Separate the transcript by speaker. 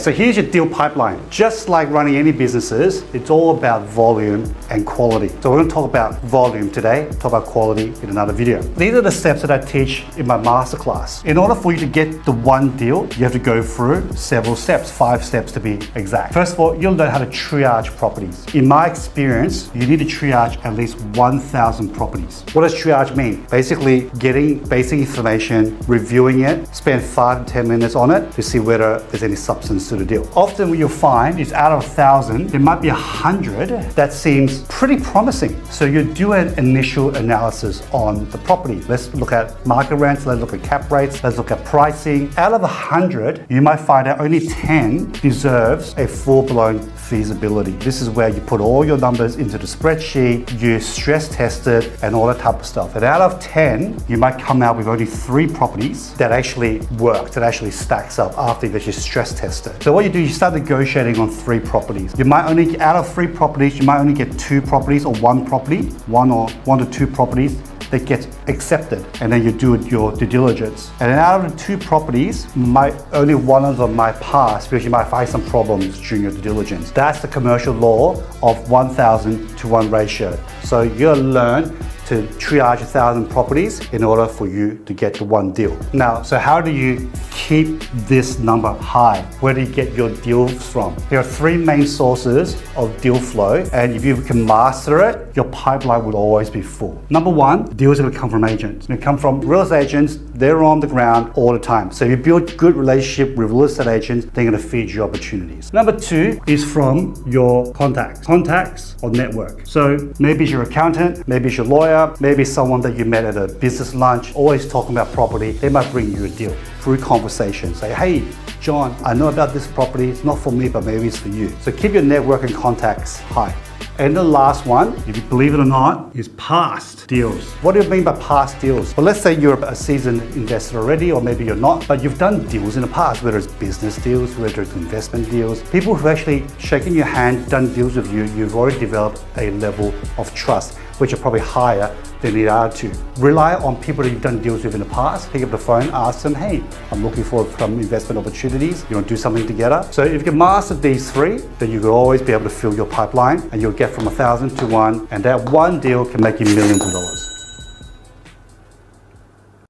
Speaker 1: So here's your deal pipeline. Just like running any businesses, it's all about volume and quality. So we're going to talk about volume today, talk about quality in another video. These are the steps that I teach in my masterclass. In order for you to get the one deal, you have to go through several steps, 5 steps to be exact. First of all, you'll learn how to triage properties. In my experience, you need to triage at least 1,000 properties. What does triage mean? Basically, getting basic information, reviewing it, spend 5 to 10 minutes on it to see whether there's any substance to the deal. Often what you'll find is out of 1,000, there might be 100 that seems pretty promising. So you do an initial analysis on the property. Let's look at market rents, let's look at cap rates, let's look at pricing. Out of 100, you might find that only 10 deserves a full-blown feasibility. This is where you put all your numbers into the spreadsheet, you stress test it, and all that type of stuff. And out of 10, you might come out with only 3 properties that actually work, that actually stacks up after that you stress test it. So what you do, you start negotiating on 3 properties. You might only, out of 3 properties, you might only get 2 properties or 1 property, 1 to 2 properties that gets accepted, and then you do your due diligence. And then out of the 2 properties, only one of them might pass because you might find some problems during your due diligence. That's the commercial law of 1,000 to 1 ratio. So you'll learn to triage 1,000 properties in order for you to get the one deal. Now, so how do you keep this number high? Where do you get your deals from? There are 3 main sources of deal flow, and if you can master it, your pipeline will always be full. Number 1, deals are gonna come from agents. They come from real estate agents. They're on the ground all the time. So if you build good relationship with real estate agents, they're gonna feed you opportunities. Number 2 is from your contacts or network. So maybe it's your accountant, maybe it's your lawyer, maybe someone that you met at a business lunch, always talking about property. They might bring you a deal through conversation. Say, hey, John, I know about this property. It's not for me, but maybe it's for you. So keep your network and contacts high. And the last one, if you believe it or not, is past deals. What do you mean by past deals? Well, let's say you're a seasoned investor already, or maybe you're not, but you've done deals in the past, whether it's business deals, whether it's investment deals. People who've actually shaken your hand, done deals with you, you've already developed a level of trust, which are probably higher than the other 2. Rely on people that you've done deals with in the past. Pick up the phone, ask them, hey, I'm looking for some investment opportunities. You want to do something together? So if you can master these 3, then you will always be able to fill your pipeline, and you'll get from 1,000 to 1, and that one deal can make you millions of dollars.